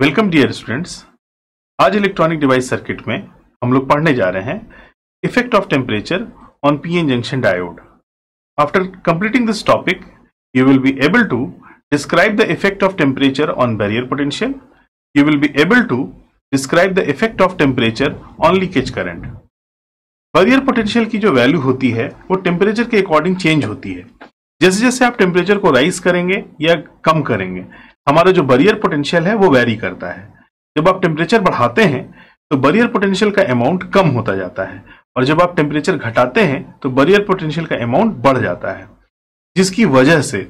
Welcome dear students. आज electronic device circuit में हम लोग पढ़ने जा रहे हैं effect of temperature on PN junction diode. After completing this topic you will be able to describe the effect of temperature on barrier potential. You will be able to describe the effect of temperature on leakage current. Barrier potential की जो value होती है वो temperature के according change होती है। जैसे जैसे आप टेम्परेचर को राइज करेंगे या कम करेंगे, हमारा जो बैरियर पोटेंशियल है वो वैरी करता है। जब आप टेम्परेचर बढ़ाते हैं तो बैरियर पोटेंशियल का अमाउंट कम होता जाता है, और जब आप टेम्परेचर घटाते हैं तो बैरियर पोटेंशियल का अमाउंट बढ़ जाता है, जिसकी वजह से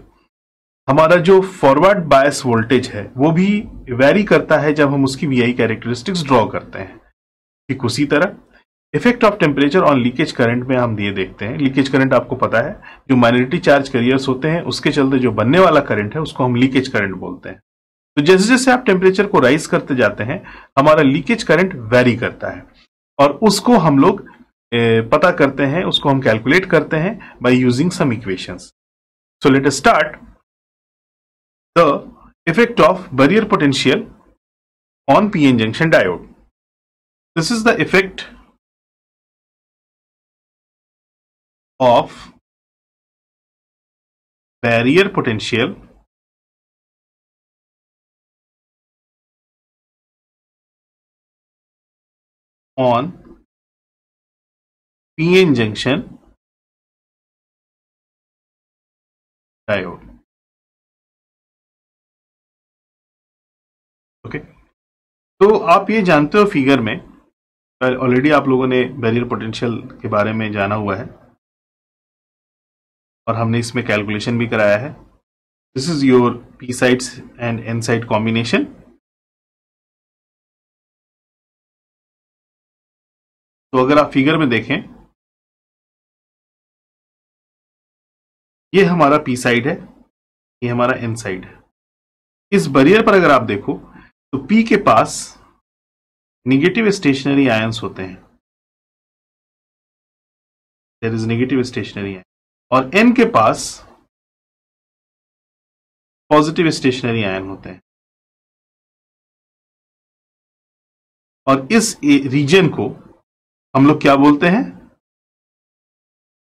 हमारा जो फॉरवर्ड बायस वोल्टेज है वो भी वैरी करता है जब हम उसकी वीआई कैरेक्टरिस्टिक्स ड्रॉ करते हैं। ठीक उसी तरह effect of temperature on leakage current में हम ये देखते हैं। लीकेज करंट आपको पता है, जो माइनॉरिटी चार्ज कैरियर्स होते हैं उसके चलते जो बनने वाला करंट है उसको हम लीकेज करंट बोलते हैं। तो जैसे जैसे आप टेम्परेचर को राइज करते जाते हैं हमारा लीकेज करंट वैरी करता है, और उसको हम लोग पता करते हैं, उसको हम कैलकुलेट करते हैं by using some equations. So let us start the effect of barrier potential on PN junction diode. This is the effect of barrier potential on PN junction diode. Okay, तो आप ये जानते हो फिगर में already आप लोगों ने barrier potential के बारे में जाना हुआ है और हमने इसमें कैलकुलेशन भी कराया है। This is your P sides and N side combination. तो अगर आप फिगर में देखें, ये हमारा पी साइड है, ये हमारा एन साइड है। इस बैरियर पर अगर आप देखो तो पी के पास निगेटिव स्टेशनरी आयंस होते हैं, there is negative stationary ion, और एन के पास पॉजिटिव स्टेशनरी आयन होते हैं। और इस रीजन को हम लोग क्या बोलते हैं?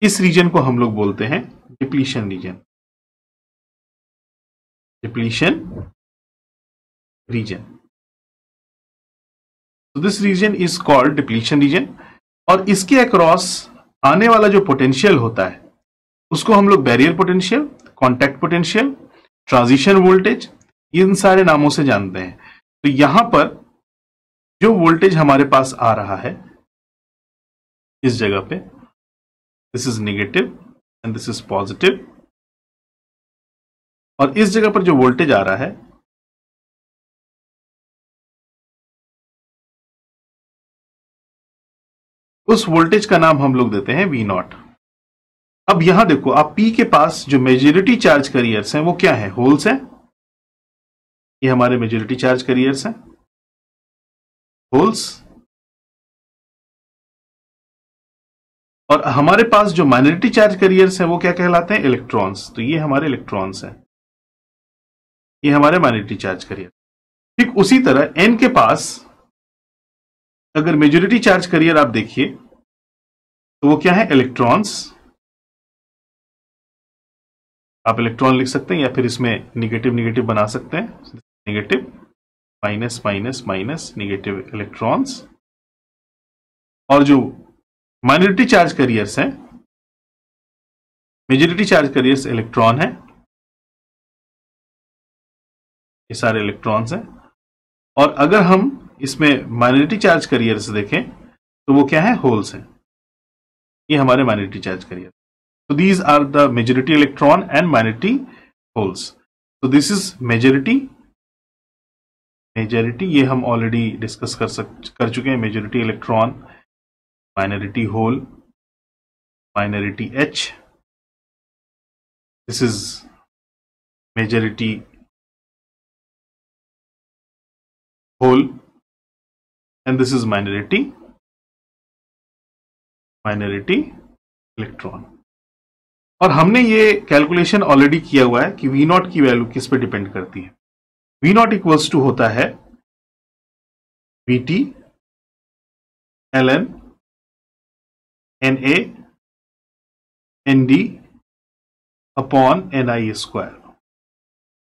इस रीजन को हम लोग बोलते हैं depletion region. Depletion region, so this region is called depletion region। और इसके अक्रॉस आने वाला जो पोटेंशियल होता है उसको हम लोग barrier potential, contact potential, transition voltage, इन सारे नामों से जानते हैं। तो यहां पर जो वोल्टेज हमारे पास आ रहा है इस जगह पे, this is negative and this is positive, और इस जगह पर जो वोल्टेज आ रहा है उस वोल्टेज का नाम हम लोग देते हैं वी नॉट। अब यहां देखो, आप पी के पास जो मेजॉरिटी चार्ज कैरियर्स हैं वो क्या है? होल्स हैं। ये हमारे मेजॉरिटी चार्ज कैरियर्स हैं, होल्स। और हमारे पास जो माइनॉरिटी चार्ज कैरियर्स हैं वो क्या कहलाते हैं? इलेक्ट्रॉन्स। तो ये हमारे इलेक्ट्रॉन्स हैं, ये हमारे माइनॉरिटी चार्ज कैरियर। ठीक उसी तरह एन के पास अगर मेजॉरिटी चार्ज कैरियर आप देखिए तो वो क्या है? इलेक्ट्रॉन्स। आप इलेक्ट्रॉन लिख सकते हैं या फिर इसमें निगेटिव निगेटिव बना सकते हैं, negative minus minus minus negative electrons. और जो माइनॉरिटी चार्ज कैरियर्स हैं, मेजॉरिटी चार्ज कैरियर्स इलेक्ट्रॉन है, ये सारे इलेक्ट्रॉन्स हैं। और अगर हम इसमें माइनॉरिटी चार्ज कैरियर्स देखें तो वो क्या है? होल्स हैं। ये हमारे माइनॉरिटी चार्ज कैरियर। तो these are the majority electron and minority holes. तो दिस इज मेजॉरिटी, मेजॉरिटी ये हम ऑलरेडी डिस्कस कर चुके हैं। Majority electron, minority hole, minority H, this is majority hole, and this is minority electron. और हमने ये कैलकुलेशन ऑलरेडी किया हुआ है कि V0 की वैल्यू किस पे डिपेंड करती है। V0 इक्वल्स टू होता है VT ln Na ND upon Ni square,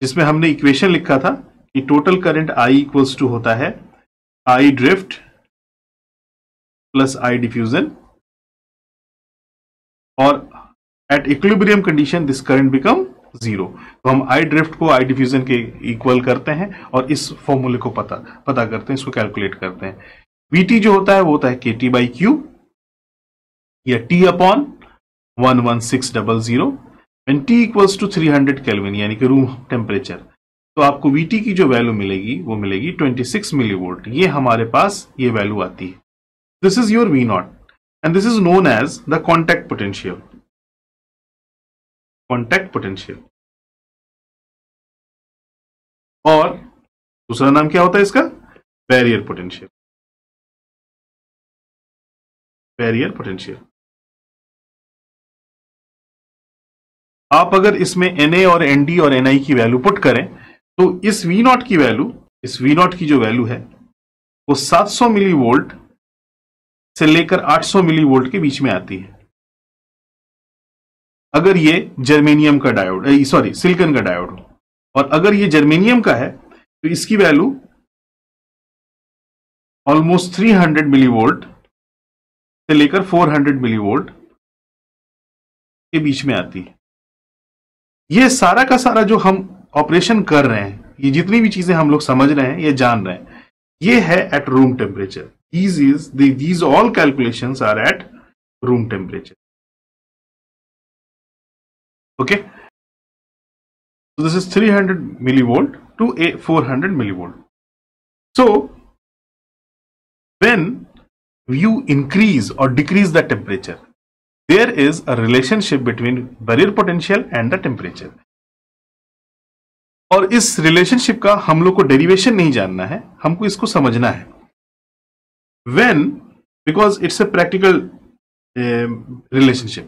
जिसमें हमने इक्वेशन लिखा था कि total current I equals to होता है I drift plus I diffusion, और at equilibrium condition this current become zero. तो हम I ड्रिफ्ट को I डिफ्यूजन के इक्वल करते हैं और इस फॉर्मूले को पता करते हैं, इसको कैलकुलेट करते हैं। VT जो होता है वो होता है KT बाई Q या T upon 11600 when T equals to 300 kelvin यानी कि रूम टेम्परेचर। तो आपको VT की जो वैल्यू मिलेगी वो मिलेगी 26 मिलीवोल्ट। ये हमारे पास ये वैल्यू आती है। This is your V0 and this is known as the contact potential. Contact potential, और दूसरा नाम क्या होता है इसका? Barrier potential. Barrier potential. आप अगर इसमें Na और Nd और Ni की वैल्यू पुट करें तो इस V0 की वैल्यू, इस V0 की जो वैल्यू है वो 700 मिलीवोल्ट से लेकर 800 मिलीवोल्ट के बीच में आती है। अगर ये जर्मेनियम का डायोड, सॉरी सिलिकॉन का डायोड हो, और अगर ये जर्मेनियम का है तो इसकी वैल्यू ऑलमोस्ट 300 मिलीवोल्ट से लेकर 400 मिलीवोल्ट के बीच में आती है। ये सारा का सारा जो हम ऑपरेशन कर रहे हैं, ये जितनी भी चीजें हम लोग समझ रहे हैं, ये जान रहे हैं, ये है at room temperature. These all calculations are at room temperature. Okay, so this is 300 millivolt to a 400 millivolt. So when you increase or decrease the temperature, there is a relationship between barrier potential and the temperature. और इस relationship का हम लोग को derivation नहीं जानना है, हमको इसको समझना है। When, because it's a practical relationship,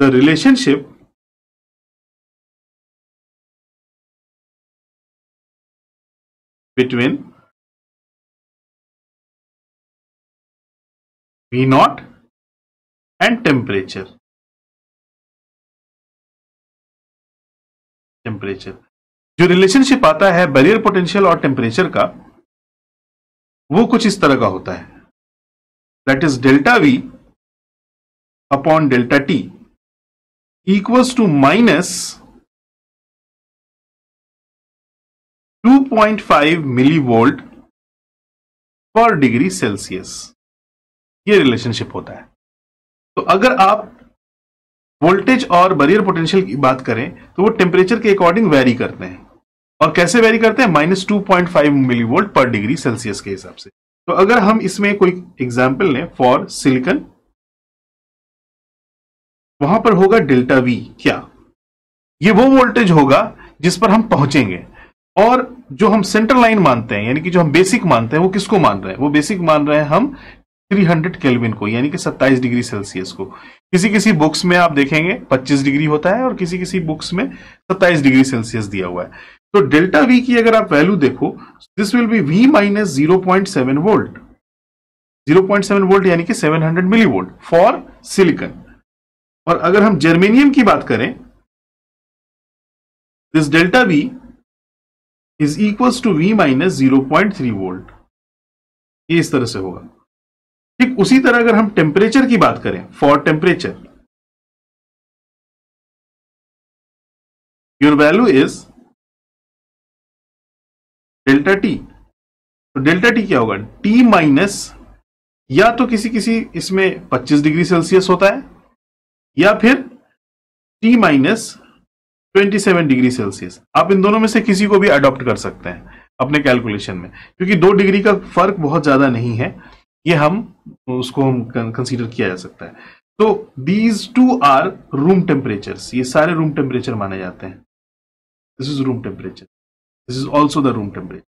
the relationship between V0 and temperature, जो रिलेशनशिप आता है बैरियर पोटेंशियल और टेम्परेचर का, वो कुछ इस तरह का होता है। That is delta V upon delta T equals to minus 2.5 millivolt per degree Celsius. ये रिलेशनशिप होता है। तो अगर आप वोल्टेज और बैरियर पोटेंशियल की बात करें तो वो टेम्परेचर के अकॉर्डिंग वेरी करते हैं। और कैसे वेरी करते हैं? -2.5 मिलीवोल्ट पर डिग्री सेल्सियस के हिसाब से। तो अगर हम इसमें कोई एग्जांपल लें फॉर सिलिकॉन, वहां पर होगा डेल्टा V। क्या? ये वो वोल्टेज होगा जिस पर हम पहुंचेंगे। और जो हम सेंटर लाइन मानते हैं, यानी कि जो हम बेसिक मानते हैं, वो किसको मान रहे हैं? वो बेसिक मान रहे हैं हम 300 केल्विन को, यानी कि 27 डिग्री सेल्सियस को। किसी किसी बुक्स में आप देखेंगे 25 डिग्री होता है और किसी किसी बुक्स में 27 डिग्री सेल्सियस दिया हुआ है। तो डेल्टा V की अगर आप वैल्यू देखो, this will be V minus 0.7 volt. 0.7 volt यानी कि 700 मिलीवोल्ट फॉर सिलिकॉन। और अगर हम जर्मेनियम की बात करें, this delta V is equals to V minus 0.3 volt. ये इस तरह से होगा। ठीक उसी तरह अगर हम टेम्परेचर की बात करें, for temperature your value is delta T। तो डेल्टा T क्या होगा? T माइनस, या तो किसी किसी इसमें 25 डिग्री सेल्सियस होता है, या फिर T माइनस 27 डिग्री सेल्सियस। आप इन दोनों में से किसी को भी अडॉप्ट कर सकते हैं अपने कैलकुलेशन में, क्योंकि 2 डिग्री का फर्क बहुत ज्यादा नहीं है। ये हम उसको हम कंसीडर किया जा सकता है। तो these two are room temperatures. ये सारे रूम टेम्परेचर माने जाते हैं। This is room temperature, this is also the room temperature.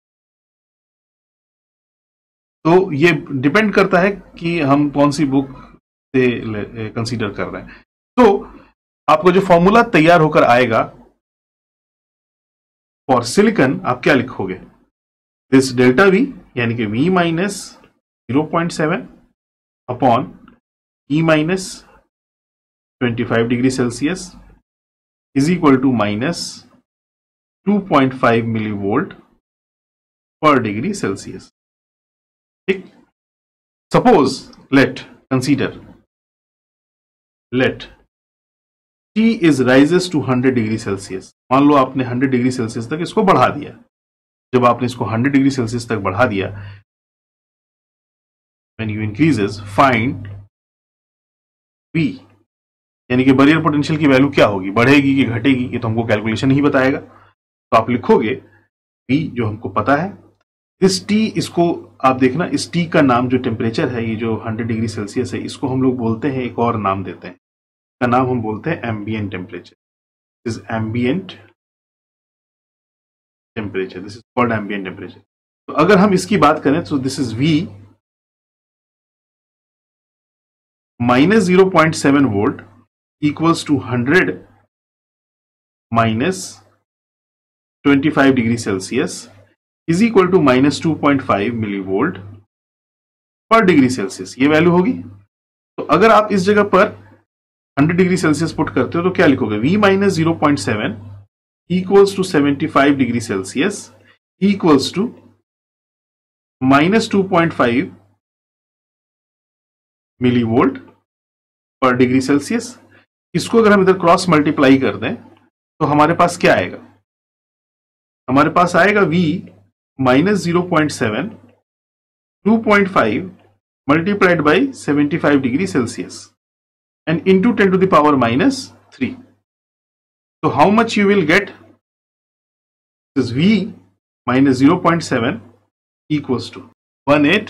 तो ये डिपेंड करता है कि हम कौन सी बुक से कंसीडर कर रहे हैं। तो आपको जो फॉर्मूला तैयार होकर आएगा फॉर सिलिकॉन, आप क्या लिखोगे? दिस डेल्टा V यानी कि V minus 0.7 upon E minus 25 degree Celsius is equal to minus 2.5 millivolt per degree Celsius. ठीक, suppose let T is rises to 100 degree Celsius. मान लो आपने 100 डिग्री सेल्सियस तक इसको बढ़ा दिया। जब आपने इसको 100 डिग्री सेल्सियस तक बढ़ा दिया, when you increases find V, यानी कि बैरियर पोटेंशियल की वैल्यू क्या होगी, बढ़ेगी कि घटेगी, ये तो हमको कैलकुलेशन ही बताएगा। तो आप लिखोगे V जो हमको पता है, इस T, इसको आप देखना, इस T का नाम जो टेम्परेचर है, ये जो 100 डिग्री सेल्सियस है, इसको हम लोग बोलते हैं, एक और नाम देते हैं, इसका नाम हम बोलते हैं ambient temperature. This is ambient temperature, this is called ambient temperature. तो अगर हम इसकी बात करें तो this is V minus 0.7 volt equals to 100 minus 25 degree Celsius is equal to minus 2.5 millivolt per degree Celsius, ये वैल्यू होगी। तो अगर आप इस जगह पर 100 डिग्री सेल्सियस पुट करते हो तो क्या लिखोगे, V minus 0.7 equals to 75 degree Celsius equals to minus 2.5 millivolt per degree Celsius. इसको अगर हम इधर क्रॉस मल्टीप्लाई कर दें तो हमारे पास क्या आएगा, हमारे पास आएगा V minus 0.7 2.5 multiplied by 75 degree Celsius and into 10 to the power minus 3. So how much you will get? This is V minus 0.7 equals to 18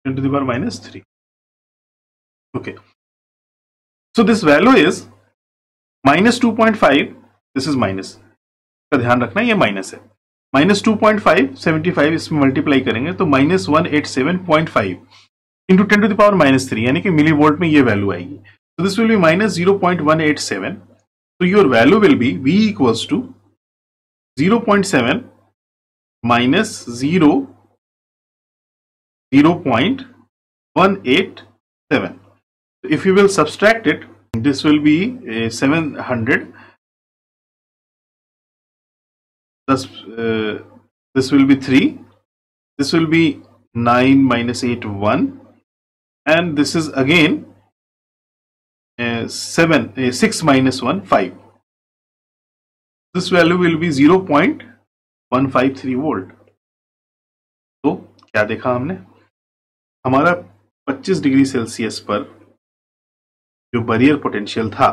10 to the power minus 3. Okay. So this value is minus 2.5. This is minus. का ध्यान रखना, ये minus है। Minus 2.5 75 इसमें multiply करेंगे तो minus 187.5 into 10 to the power minus 3, यानी कि मिली वोल्ट में ये वैल्यू आएगी। तो दिस विल बी माइनस 0.187। तो your value will be V equals to 0.7 minus 0.187। If you will subtract it, this will be 700. This will be 3, this will be 9 minus 8 1, and this is again 6 minus 1 5. This value will be 0.153 volt. तो क्या देखा हमने, हमारा 25 degree Celsius पर जो barrier potential था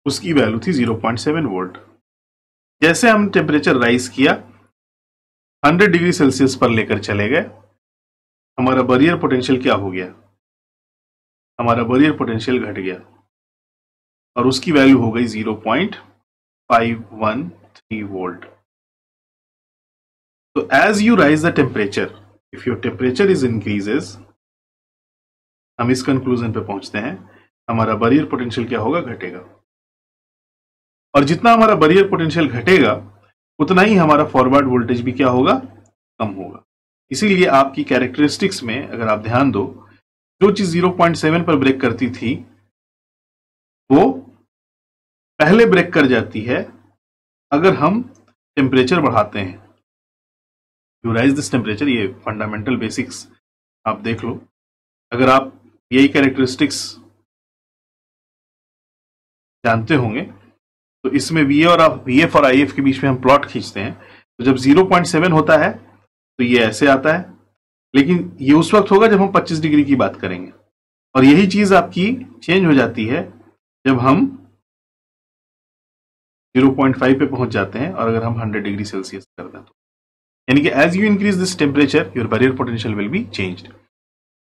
उसकी value थी 0.7 वोल्ट। जैसे हम टेम्परेचर राइज किया, 100 डिग्री सेल्सियस पर लेकर चले गए, हमारा बैरियर पोटेंशियल क्या हो गया, हमारा बैरियर पोटेंशियल घट गया और उसकी वैल्यू हो गई 0.513 वोल्ट। तो as you raise the temperature, if your temperature is increases, हम इस कंक्लूजन पे पहुंचते हैं, हमारा बैरियर पोटेंशियल क्या होगा, घटेगा। और जितना हमारा बैरियर पोटेंशियल घटेगा उतना ही हमारा फॉरवर्ड वोल्टेज भी क्या होगा, कम होगा। इसीलिए आपकी कैरेक्टरिस्टिक्स में अगर आप ध्यान दो, जो चीज 0.7 पर ब्रेक करती थी वो पहले ब्रेक कर जाती है अगर हम टेम्परेचर बढ़ाते हैं। यू राइज दिस टेम्परेचर, ये फंडामेंटल बेसिक्स आप देख लो। अगर आप यही कैरेक्टरिस्टिक्स जानते होंगे तो इसमें VF और IF के बीच में हम प्लॉट खींचते हैं, तो जब 0.7 होता है तो ये ऐसे आता है, लेकिन ये उस वक्त होगा जब हम 25 डिग्री की बात करेंगे, और यही चीज आपकी चेंज हो जाती है जब हम 0.5 पे पहुंच जाते हैं और अगर हम 100 डिग्री सेल्सियस कर दें तो, यानी कि as you increase this temperature your barrier potential will be changed.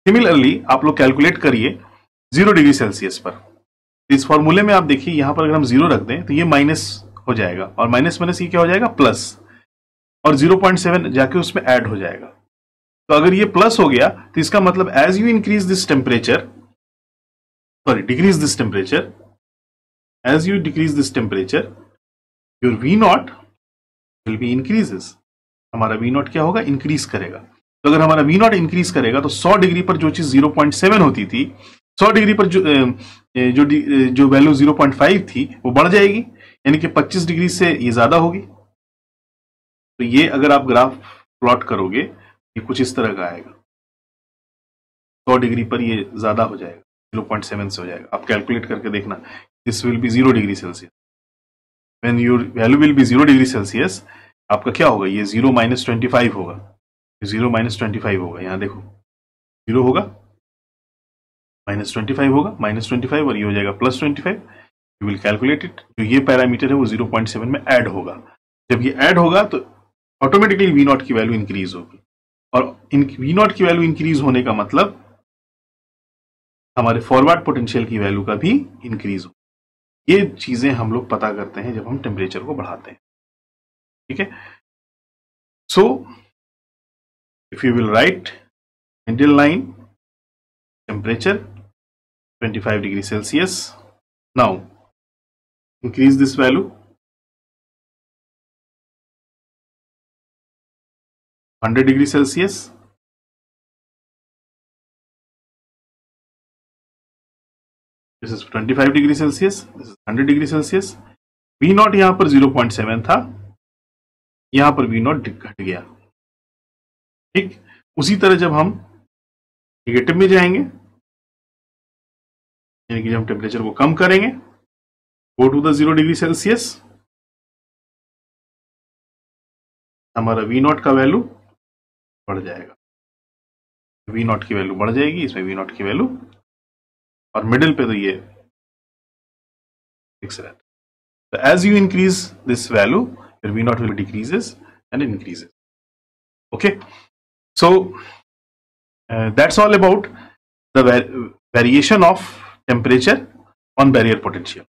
Similarly आप लोग कैलकुलेट करिए 0 डिग्री सेल्सियस पर। इस फॉर्मूले में आप देखिए, यहां पर अगर हम 0 रख दें तो ये माइनस हो जाएगा, और माइनस माइनस ये क्या हो जाएगा, प्लस, और 0.7 जाके उसमें ऐड हो जाएगा। तो अगर ये प्लस हो गया तो इसका मतलब as you increase this temperature, sorry decrease this temperature, as you decrease this temperature, your V naught will be increases. हमारा V naught क्या होगा? इंक्रीज करेगा. तो अगर हमारा V naught इंक्रीज करेगा तो 100 डिग्री पर जो चीज 0.7 होती थी, 100 डिग्री पर जो वैल्यू 0.5 थी वो बढ़ जाएगी, यानी कि 25 डिग्री से ये ज्यादा होगी. तो ये अगर आप ग्राफ प्लॉट करोगे ये कुछ इस तरह का आएगा. 100 डिग्री पर ये ज्यादा हो जाएगा, 0.7 से हो जाएगा. आप कैलकुलेट करके देखना. This will B 0 degree Celsius. When your value will B 0 degree Celsius, आपका क्या होगा? ये 0 - 25 होगा. 0 - 25 होगा. यहां देखो 0 होगा, -25 होगा, -25 और ये हो जाएगा +25. You will calculate it. जो ये पैरामीटर है वो 0.7 में ऐड होगा. जब ये ऐड होगा तो ऑटोमेटिकली V नॉट की वैल्यू इंक्रीज होगी. और V नॉट की वैल्यू इंक्रीज होने का मतलब हमारे फॉरवर्ड पोटेंशियल की वैल्यू का भी इंक्रीज हो. ये चीजें हम लोग पता करते हैं जब हम टेम्परेचर को बढ़ाते हैं. ठीक है. So if you will write middle line temperature 25 degree Celsius. Now increase this value 100 degree Celsius. This is 25 degree Celsius. This is 100 degree Celsius. V not यहां पर 0.7 था, यहां पर V नॉट घट गया. ठीक. उसी तरह जब हम नेगेटिव में जाएंगे, यानी कि जब हम टेम्परेचर को कम करेंगे, go to the 0 degree Celsius, हमारा V नॉट का वैल्यू बढ़ जाएगा. V नॉट की वैल्यू बढ़ जाएगी, इसमें V नॉट की वैल्यू, और मिडिल पे तो ये फिक्स रहता है. So as you increase this value, your V naught will decreases and increases. Okay, so that's all about the variation of temperature on barrier potential.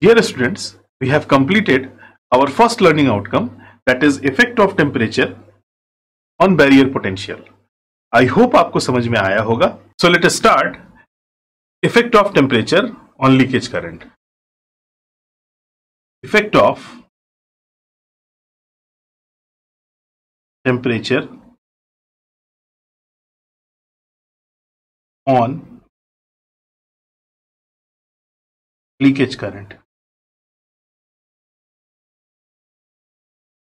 Dear students, we have completed our first learning outcome, that is effect of temperature on barrier potential. I hope आपको समझ में आया होगा. So let us start. Effect of temperature on leakage current. Effect of temperature on leakage current.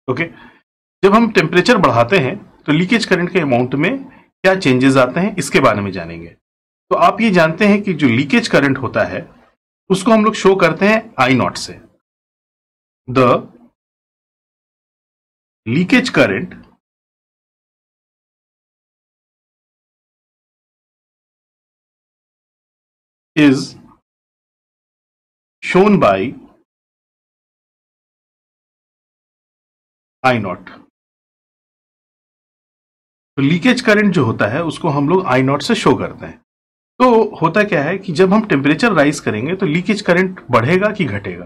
Okay. जब हम temperature बढ़ाते हैं तो लीकेज करंट के अमाउंट में क्या चेंजेस आते हैं, इसके बारे में जानेंगे. तो आप ये जानते हैं कि जो लीकेज करंट होता है उसको हम लोग शो करते हैं I नॉट से. The leakage current is shown by I not. तो लीकेज करंट जो होता है उसको हम लोग I नॉट से शो करते हैं. तो होता क्या है कि जब हम टेम्परेचर राइज करेंगे तो लीकेज करंट बढ़ेगा कि घटेगा?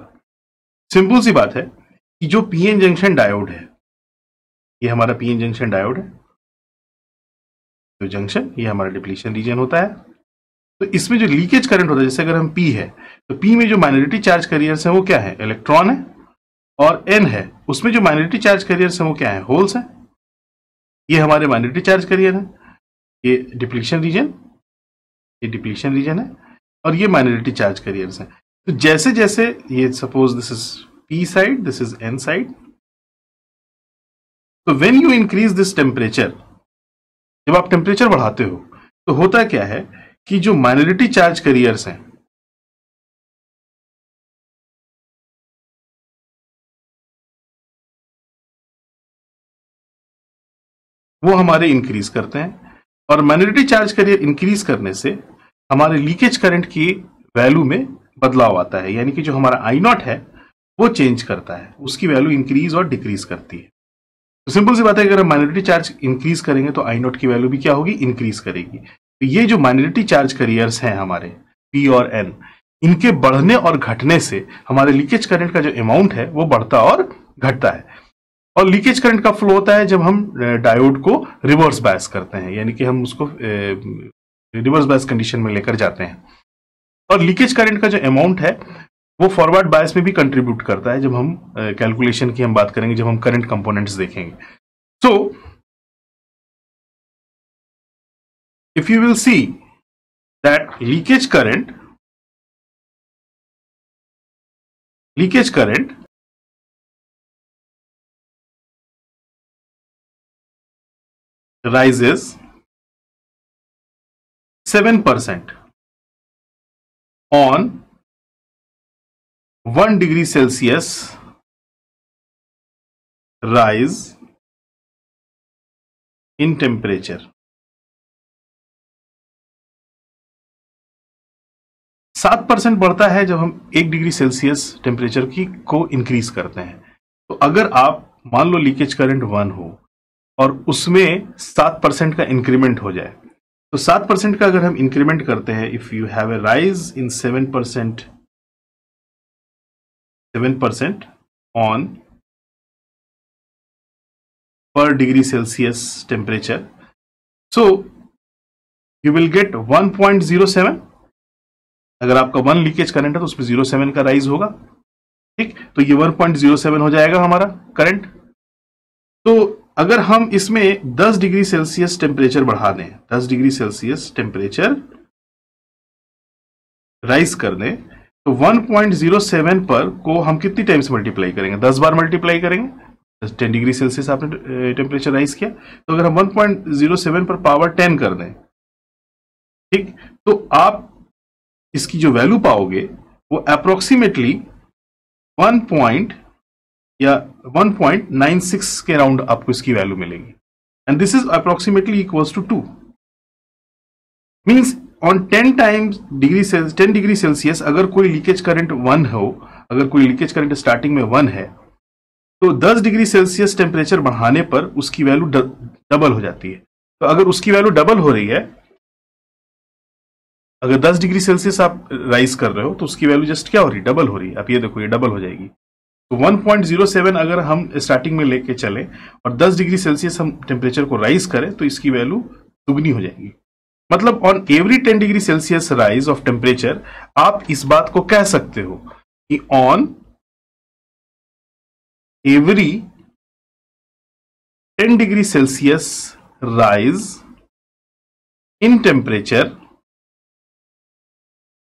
सिंपल सी बात है कि जो पीएन जंक्शन डायोड है, ये हमारा पीएन जंक्शन डायोड है. जो जंक्शन, ये हमारा डिप्लीशन रीजन होता है. तो इसमें जो लीकेज करंट होता है, जैसे अगर हम पी है तो पी में जो माइनॉरिटी चार्ज कैरियर्स है वो क्या है? इलेक्ट्रॉन है. और एन है, उसमें जो माइनॉरिटी चार्ज कैरियर्स है वो क्या है? होल्स है. ये हमारे माइनॉरिटी चार्ज कैरियर है. ये डिप्लीशन रीजन, ये डिप्लीशन रीजन है, और ये माइनॉरिटी चार्ज कैरियर्स हैं. तो जैसे जैसे ये suppose this is P side, this is N side. तो when you increase this temperature, जब आप टेम्परेचर बढ़ाते हो तो होता क्या है कि जो माइनॉरिटी चार्ज कैरियर्स हैं वो हमारे इंक्रीज करते हैं. और माइनॉरिटी चार्ज कैरियर इंक्रीज करने से हमारे लीकेज करंट की वैल्यू में बदलाव आता है, यानी कि जो हमारा I नॉट है वो चेंज करता है, उसकी वैल्यू इंक्रीज और डिक्रीज करती है. तो सिंपल सी बात है, अगर हम माइनॉरिटी चार्ज इंक्रीज करेंगे तो I नॉट की वैल्यू भी क्या होगी? इंक्रीज करेगी. तो ये जो माइनॉरिटी चार्ज कैरियर्स हैं हमारे P और N, इनके बढ़ने और घटने से हमारे लीकेज करंट का जो अमाउंट है वो बढ़ता और घटता है. और लीकेज करंट का फ्लो होता है जब हम डायोड को रिवर्स बायस करते हैं, यानी कि हम उसको रिवर्स बायस कंडीशन में लेकर जाते हैं. और लीकेज करंट का जो अमाउंट है वो फॉरवर्ड बायस में भी कंट्रीब्यूट करता है जब हम कैलकुलेशन की हम बात करेंगे, जब हम करंट कंपोनेंट्स देखेंगे. So if you will see that leakage current rises 7% on 1 degree Celsius rise in temperature. 7% बढ़ता है जब हम 1 डिग्री सेल्सियस टेम्परेचर को इंक्रीज करते हैं. तो अगर आप मान लो लीकेज करंट 1 हो और उसमें 7% का इंक्रीमेंट हो जाए, तो 7% का अगर हम इंक्रीमेंट करते हैं, if you have a rise in 7% on पर degree Celsius temperature, so you will get 1.07. अगर आपका 1 लीकेज करंट है तो उसमें 0.7 का राइज होगा. ठीक, तो ये 1.07 हो जाएगा हमारा करंट. तो अगर हम इसमें 10 डिग्री सेल्सियस टेम्परेचर बढ़ा दें, 10 डिग्री सेल्सियस टेम्परेचर राइज कर दें, तो 1.07 पर को हम कितनी टाइम्स मल्टीप्लाई करेंगे? 10 बार मल्टीप्लाई करेंगे. 10 डिग्री सेल्सियस आपने टेम्परेचर राइज किया, तो अगर हम 1.07 पर पावर 10 कर दें, ठीक, तो आप इसकी जो वैल्यू पाओगे वो अप्रोक्सीमेटली 1.96 के राउंड आपको इसकी वैल्यू मिलेगी. And this is approximately equals to 2. Means on 10 degree Celsius अगर कोई लीकेज करंट 1 हो, अगर कोई लीकेज करंट स्टार्टिंग में 1 है, तो 10 डिग्री सेल्सियस टेम्परेचर बढ़ाने पर उसकी वैल्यू डबल हो जाती है. तो अगर उसकी वैल्यू डबल हो रही है, अगर 10 डिग्री सेल्सियस आप राइज कर रहे हो, तो उसकी वैल्यू जस्ट क्या हो रही है? डबल हो रही है. आप ये देखो, ये डबल हो जाएगी. तो 1.07 अगर हम स्टार्टिंग में लेके चले और 10 डिग्री सेल्सियस हम टेम्परेचर को राइज करें, तो इसकी वैल्यू दुगनी हो जाएगी. मतलब on every 10 degree Celsius rise of temperature आप इस बात को कह सकते हो कि on every 10 degree Celsius rise in temperature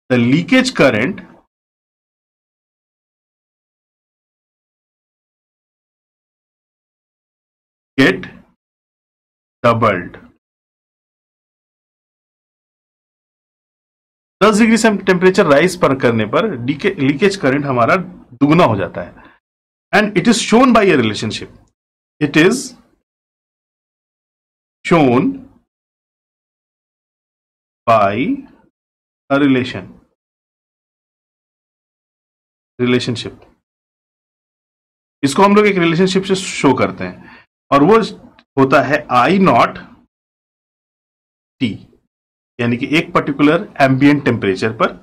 the leakage current get doubled. 10 degree से टेम्परेचर राइज पर करने पर लीकेज करंट हमारा दुगना हो जाता है. And it is shown by A relationship. It is shown by a relationship. इसको हम लोग एक रिलेशनशिप से शो करते हैं, और वो होता है I नॉट T, यानी कि एक पर्टिकुलर एम्बिएंट टेम्परेचर पर,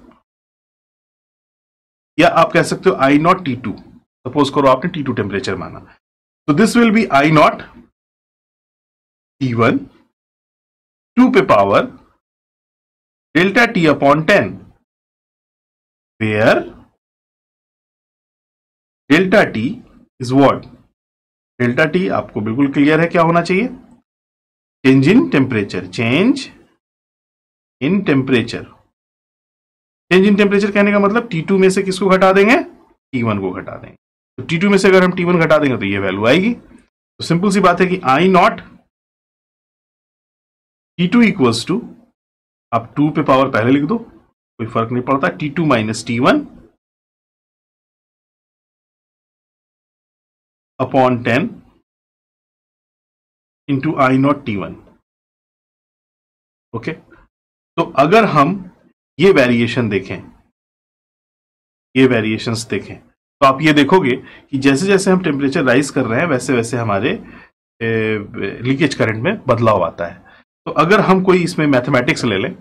या आप कह सकते हो I नॉट T2. सपोज करो आपने T2 टेम्परेचर माना, तो this will be I not T1 2 पे power delta T upon 10, where delta T is what? Delta T आपको बिल्कुल क्लियर है क्या होना चाहिए? Change in temperature. Change in temperature. Change in temperature कहने का मतलब T2 में से किसको घटा देंगे? T1 को घटा देंगे. तो T2 में से अगर हम T1 घटा देंगे तो ये वैल्यू आएगी. तो सिंपल सी बात है कि I not T2 equals to, आप 2 पे पावर पहले लिख दो, कोई फर्क नहीं पड़ता, T2 minus T1 upon 10 into I not T1. Okay, तो अगर हम ये वेरिएशन देखें, ये वेरिएशंस देखें, तो आप ये देखोगे कि जैसे जैसे हम टेम्परेचर राइज कर रहे हैं वैसे वैसे हमारे लीकेज करंट में बदलाव आता है. तो अगर हम कोई इसमें मैथमेटिक्स ले लें,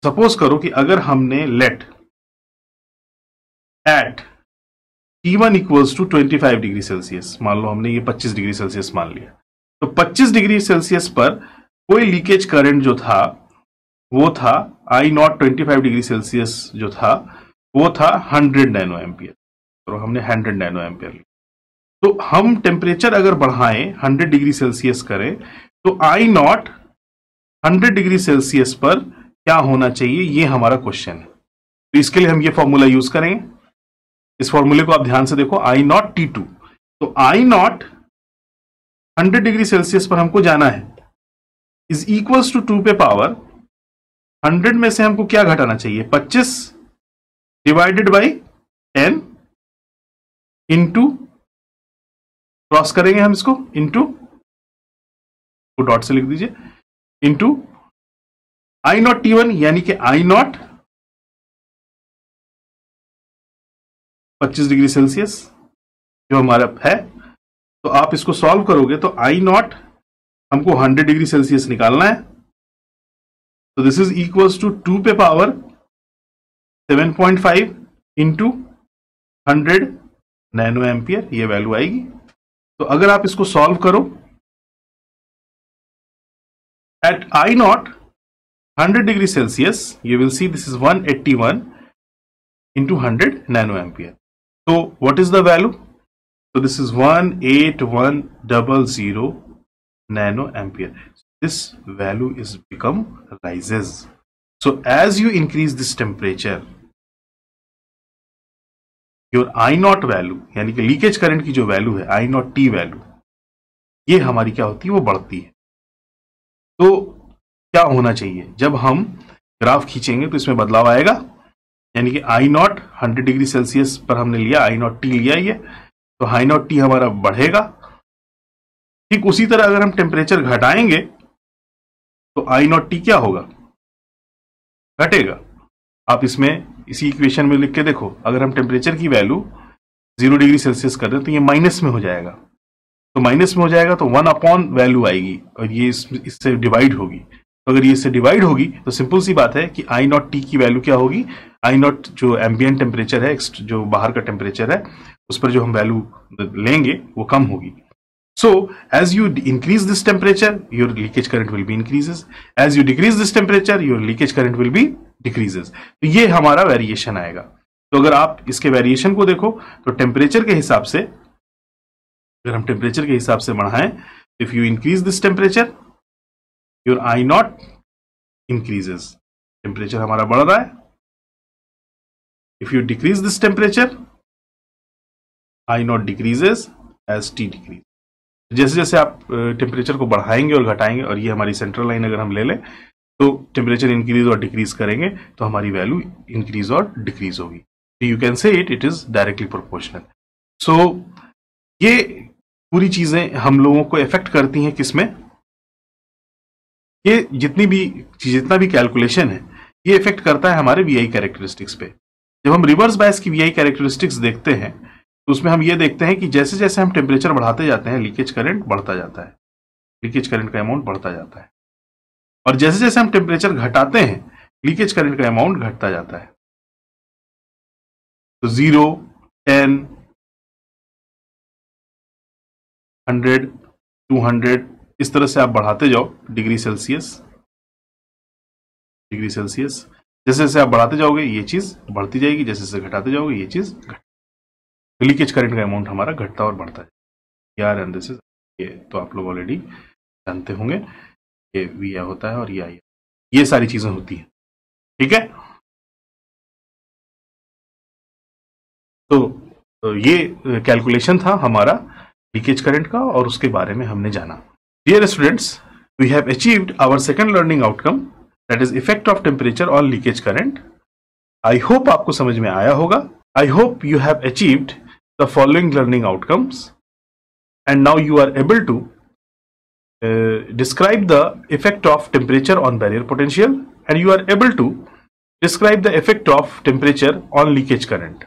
सपोज करो कि अगर हमने let at T1 equals to 25 degree Celsius, मान लो हमने ये 25 डिग्री सेल्सियस मान लिया, तो 25 डिग्री सेल्सियस पर कोई लीकेज करंट जो था वो था I नॉट 25 डिग्री सेल्सियस जो था वो था 100 नैनो एम्पियर, तो हमने 100 नैनो एम्पियर लिया। तो हम टेम्परेचर अगर बढ़ाएं 100 डिग्री सेल्सियस करें तो आई नॉट 100 डिग्री सेल्सियस पर क्या होना चाहिए, ये हमारा क्वेश्चन है। तो इसके लिए हम ये फॉर्मूला यूज करेंगे। इस फॉर्मूले को आप ध्यान से देखो, आई नॉट T2। तो आई नॉट 100 डिग्री सेल्सियस पर हमको जाना है इज इक्वल्स टू 2 पे पावर 100 में से हमको क्या घटाना चाहिए, 25 डिवाइडेड बाई 10 इंटू, क्रॉस करेंगे हम इसको, इंटू, को डॉट से लिख दीजिए, इंटू आई नॉट T1 यानी कि आई नॉट 25 डिग्री सेल्सियस जो हमारा है। तो आप इसको सॉल्व करोगे तो आई नॉट हमको 100 डिग्री सेल्सियस निकालना है। तो दिस इज इक्वल्स टू 2 पे पावर 7.5 इंटू 100 नैनो एम्पियर, ये वैल्यू आएगी। तो अगर आप इसको सॉल्व करो, at I not 100 degree Celsius you will see this is 181 into 100 nano ampere. तो what is the value? So this is 18100 nano ampere. This value is become rises. So as you increase this temperature, your I naught value यानी कि leakage current की जो value है I naught T value, ये हमारी क्या होती है, वो बढ़ती है। तो क्या होना चाहिए, जब हम ग्राफ खींचेंगे तो इसमें बदलाव आएगा, यानी कि I naught 100 डिग्री सेल्सियस पर हमने लिया, I naught T लिया ये, तो आई नॉट टी हमारा बढ़ेगा। ठीक उसी तरह अगर हम टेम्परेचर घटाएंगे तो आई नॉट टी क्या होगा, घटेगा। आप इसमें इसी इक्वेशन में लिख के देखो, अगर हम टेम्परेचर की वैल्यू 0 डिग्री सेल्सियस कर दें तो ये माइनस में हो जाएगा। तो माइनस में हो जाएगा तो 1 अपॉन वैल्यू आएगी और ये इससे डिवाइड होगी। तो अगर ये इससे डिवाइड होगी तो सिंपल सी बात है कि आई नॉट टी की वैल्यू क्या होगी, आई नॉट जो एम्बिएंट टेम्परेचर है, जो बाहर का टेम्परेचर है, उस पर जो हम वैल्यू लेंगे वो कम होगी। So as you increase this temperature your leakage current will be increases, as you decrease this temperature your leakage current will be decreases. तो ये हमारा वेरिएशन आएगा। तो अगर आप इसके वेरिएशन को देखो तो टेम्परेचर के हिसाब से, अगर हम टेम्परेचर के हिसाब से बढ़ाएं, if you increase this temperature your I not increases, temperature हमारा बढ़ रहा है। If you decrease this temperature I not decreases as T decrease. जैसे जैसे आप टेम्परेचर को बढ़ाएंगे और घटाएंगे, और ये हमारी सेंट्रल लाइन अगर हम ले लें तो टेम्परेचर इंक्रीज और डिक्रीज करेंगे तो हमारी वैल्यू इंक्रीज और डिक्रीज होगी। You can say it is directly proportional. So ये पूरी चीजें हम लोगों को इफेक्ट करती हैं किसमें, ये जितना भी कैलकुलेशन है ये इफेक्ट करता है हमारे वीआई कैरेक्टरिस्टिक्स पे। जब हम रिवर्स बायस की वीआई कैरेक्टरिस्टिक्स देखते हैं तो उसमें हम ये देखते हैं कि जैसे जैसे हम टेम्परेचर बढ़ाते जाते हैं लीकेज करंट बढ़ता जाता है, लीकेज करंट का अमाउंट बढ़ता जाता है, और जैसे जैसे हम टेम्परेचर घटाते हैं लीकेज करंट का अमाउंट घटता जाता है। तो 0, 10, 100, 200 इस तरह से आप बढ़ाते जाओ डिग्री सेल्सियस। जैसे जैसे आप बढ़ाते जाओगे ये चीज बढ़ती जाएगी, जैसे जैसे घटाते जाओगे ये चीज लीकेज करंट का अमाउंट हमारा घटता और बढ़ता है। यार एंड दिस इज ये तो आप लोग ऑलरेडी जानते होंगे, ये वी होता है और ये आई, ये सारी चीजें होती हैं। ठीक है, तो ये कैलकुलेशन था हमारा लीकेज करंट का और उसके बारे में हमने जाना। Dear students, we have achieved our second learning outcome, that is effect of temperature on leakage current. I hope आपको समझ में आया होगा। I hope you have achieved the following learning outcomes, and now you are able to describe the effect of temperature on barrier potential, and you are able to describe the effect of temperature on leakage current,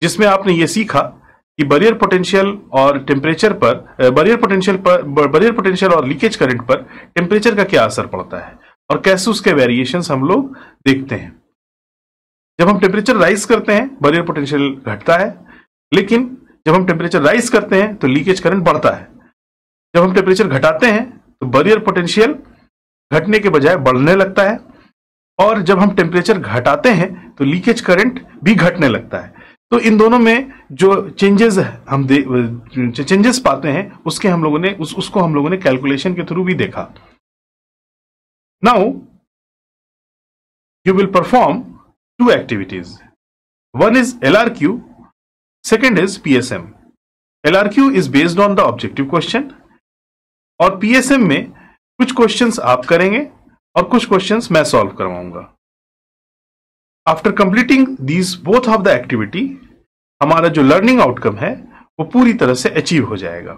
जिसमें आपने ये सीखा कि barrier potential और temperature पर, barrier potential और leakage current पर temperature का क्या असर पड़ता है और कैसे उसके वेरिएशंस हम लोग देखते हैं। जब हम टेम्परेचर राइज करते हैं बैरियर पोटेंशियल घटता है, लेकिन जब हम टेम्परेचर राइज करते हैं तो लीकेज करंट बढ़ता है। जब हम टेम्परेचर घटाते हैं तो बैरियर पोटेंशियल घटने के बजाय बढ़ने लगता है, और जब हम टेम्परेचर घटाते हैं तो लीकेज करंट भी घटने लगता है। तो इन दोनों में जो चेंजेस हम चेंजेस पाते हैं उसके हम लोगों ने उसको हम लोगों ने कैलकुलेशन के थ्रू भी देखा। Now you will perform two activities, one is LRQ, second is PSM. LRQ is based on the objective question और PSM में कुछ क्वेश्चंस आप करेंगे और कुछ क्वेश्चंस मैं सॉल्व करवाऊंगा। After completing these both of the activity हमारा जो लर्निंग आउटकम है वो पूरी तरह से अचीव हो जाएगा।